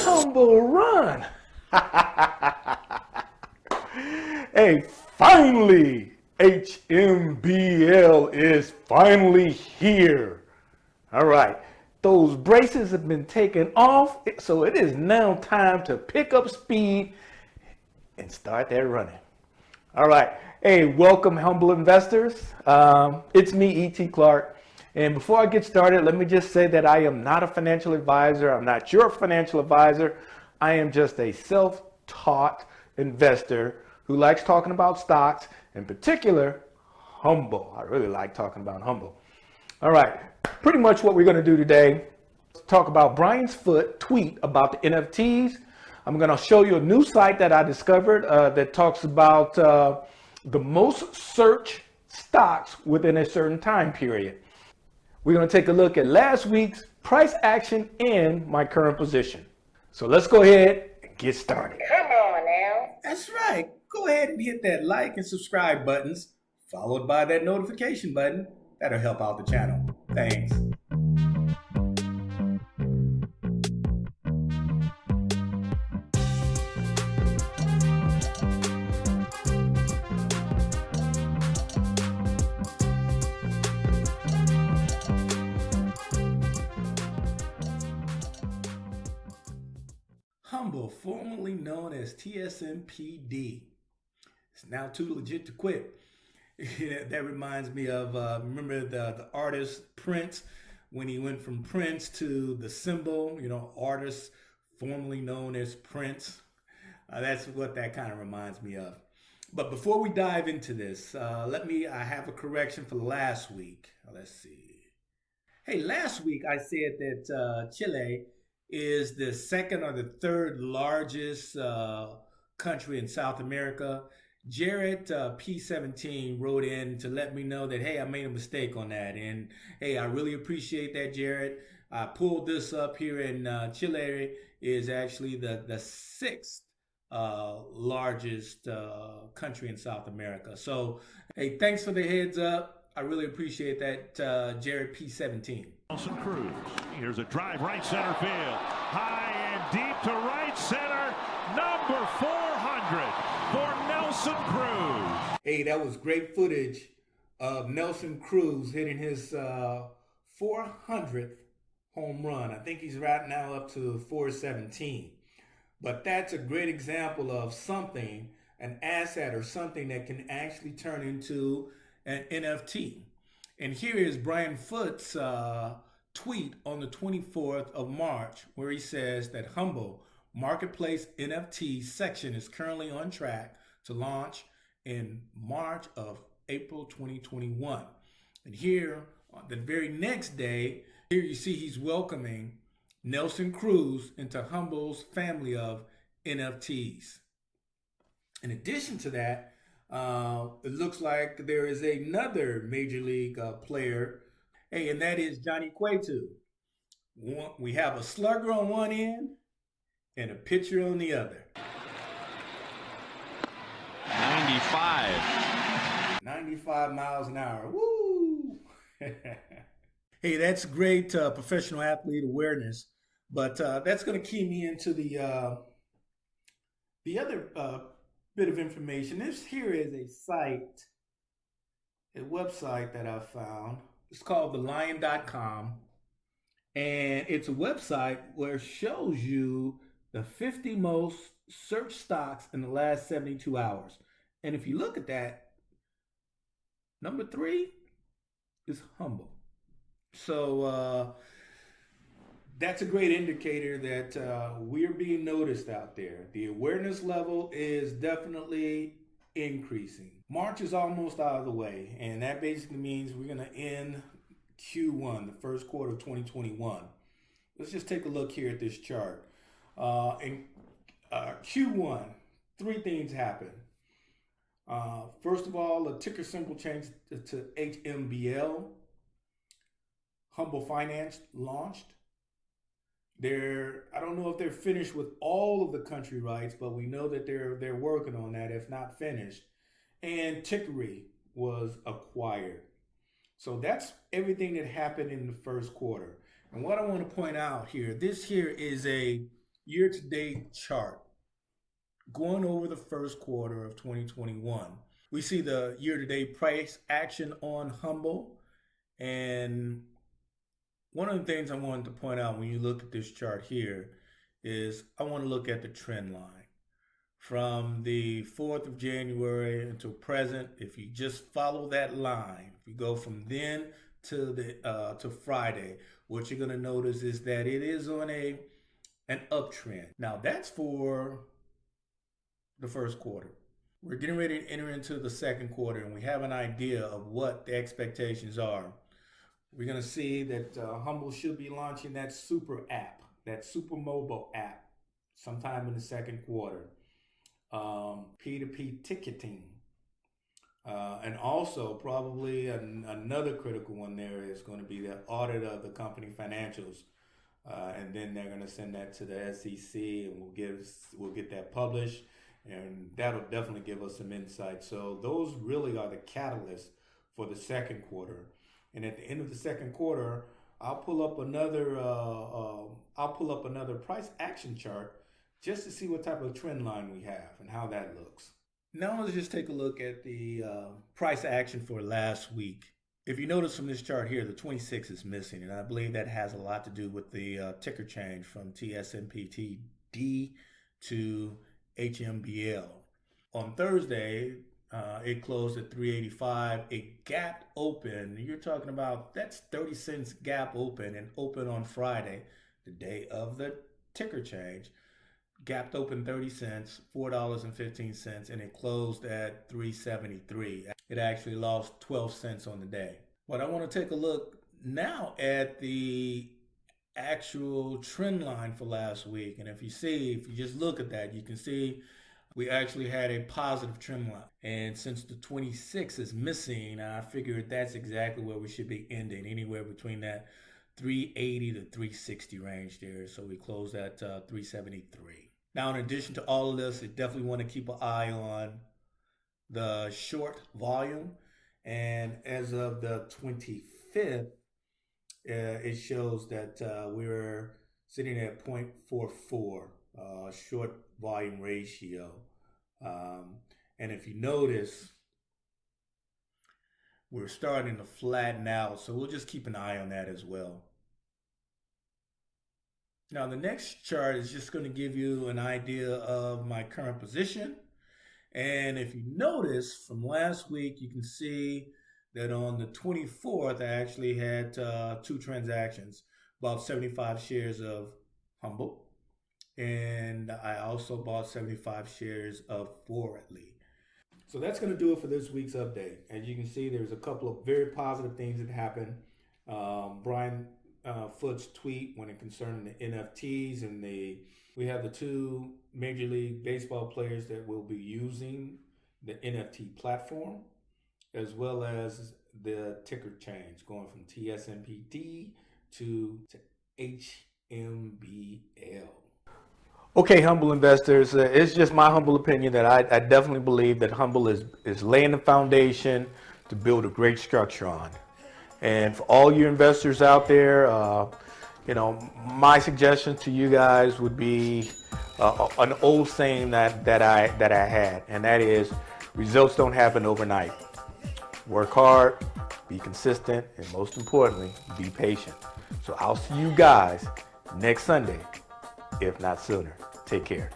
humble run. Hey, finally, HMBL is finally here. All right, those braces have been taken off, so it is now time to pick up speed and start that running. All right, hey, welcome, humble investors. It's me, E.T. Clark. And before I get started, let me just say that I am not a financial advisor. I'm not your financial advisor. I am just a self-taught investor who likes talking about stocks, in particular, HUMBL. I really like talking about HUMBL. All right, pretty much what we're going to do today is talk about Brian Foote tweet about the NFTs. I'm going to show you a new site that I discovered that talks about the most searched stocks within a certain time period. We're going to take a look at last week's price action and my current position. So let's go ahead and get started. Come on now. That's right. Go ahead and hit that like and subscribe buttons, followed by that notification button. That'll help out the channel. Thanks. HUMBL, formerly known as TSNPD. It's now too legit to quit. That reminds me of, remember the artist Prince, when he went from Prince to the symbol, artist formerly known as Prince. That's what that kind of reminds me of. But before we dive into this, I have a correction for last week. Let's see. Hey, last week I said that Chile is the second or the third largest country in South America. Jared P17 wrote in to let me know that, hey, I made a mistake on that. And hey, I really appreciate that, Jared. I pulled this up here, and Chile is actually the sixth largest country in South America. So, hey, thanks for the heads up. I really appreciate that, Jared P17. Nelson Cruz. Here's a drive right center field. High and deep to right center. Number 400 for Nelson Cruz. Hey, that was great footage of Nelson Cruz hitting his 400th home run. I think he's right now up to 417. But that's a great example of something, an asset or something that can actually turn into an NFT. And here is Brian Foote's tweet on the 24th of March, where he says that HUMBL Marketplace NFT section is currently on track to launch in April 2021. And here, on the very next day, here you see he's welcoming Nelson Cruz into HUMBL's family of NFTs. In addition to that, it looks like there is another major league player, hey, and that is Johnny Cueto. We have a slugger on one end and a pitcher on the other. 95 miles an hour. Woo! Hey, that's great professional athlete awareness, but that's going to key me into the other bit of information. This here is a website that I found. It's called thelion.com, and it's a website where it shows you the 50 most searched stocks in the last 72 hours. And if you look at that, number 3 is HUMBL. So that's a great indicator that we're being noticed out there. The awareness level is definitely increasing. March is almost out of the way, and that basically means we're going to end Q1, the first quarter of 2021. Let's just take a look here at this chart. In Q1, 3 things happened. First of all, the ticker symbol changed to HMBL. HUMBL Finance launched. I don't know if they're finished with all of the country rights, but we know that they're working on that, if not finished. And Tickery was acquired. So that's everything that happened in the first quarter. And what I want to point out here, this here is a year-to-date chart, going over the first quarter of 2021, we see the year-to-date price action on HUMBL. And one of the things I wanted to point out when you look at this chart here is I want to look at the trend line. From the 4th of January until present, if you just follow that line, if you go from then to Friday, what you're going to notice is that it is on an uptrend. Now that's for the first quarter. We're getting ready to enter into the second quarter, and we have an idea of what the expectations are. We're going to see that HUMBL should be launching that super app, that super mobile app, sometime in the second quarter. P2P ticketing, and also probably another critical one there is going to be the audit of the company financials, and then they're going to send that to the SEC, and we'll get that published, and that'll definitely give us some insight. So those really are the catalysts for the second quarter. And at the end of the second quarter, I'll pull up another price action chart just to see what type of trend line we have and how that looks. Now let's just take a look at the price action for last week. If you notice from this chart here, the 26 is missing, and I believe that has a lot to do with the ticker change from TSNPD to HMBL. On Thursday, it closed at 385. It gapped open. You're talking about that's 30 cents gap open, and open on Friday, the day of the ticker change. Gapped open 30 cents, $4.15, and it closed at 373. It actually lost 12 cents on the day. But I want to take a look now at the actual trend line for last week. And if you just look at that, you can see we actually had a positive trend line. And since the 26 is missing, I figured that's exactly where we should be ending, anywhere between that 380 to 360 range there. So we closed at 373. Now, in addition to all of this, you definitely want to keep an eye on the short volume. And as of the 25th, it shows that we're sitting at 0.44 short volume ratio. And if you notice, we're starting to flatten out. So we'll just keep an eye on that as well. Now, the next chart is just going to give you an idea of my current position. And if you notice from last week, you can see that on the 24th, I actually had 2 transactions, about 75 shares of HUMBL. And I also bought 75 shares of Foote. So that's going to do it for this week's update. As you can see, there's a couple of very positive things that happened. Brian Foote's tweet when it concerned the NFTs, and we have the 2 Major League Baseball players that will be using the NFT platform, as well as the ticker change going from TSNPD to HMBL. Okay, HUMBL investors, it's just my humble opinion that I definitely believe that HUMBL is laying the foundation to build a great structure on. And for all you investors out there, my suggestion to you guys would be an old saying that I had, and that is, results don't happen overnight. Work hard, be consistent, and most importantly, be patient. So I'll see you guys next Sunday, if not sooner. Take care.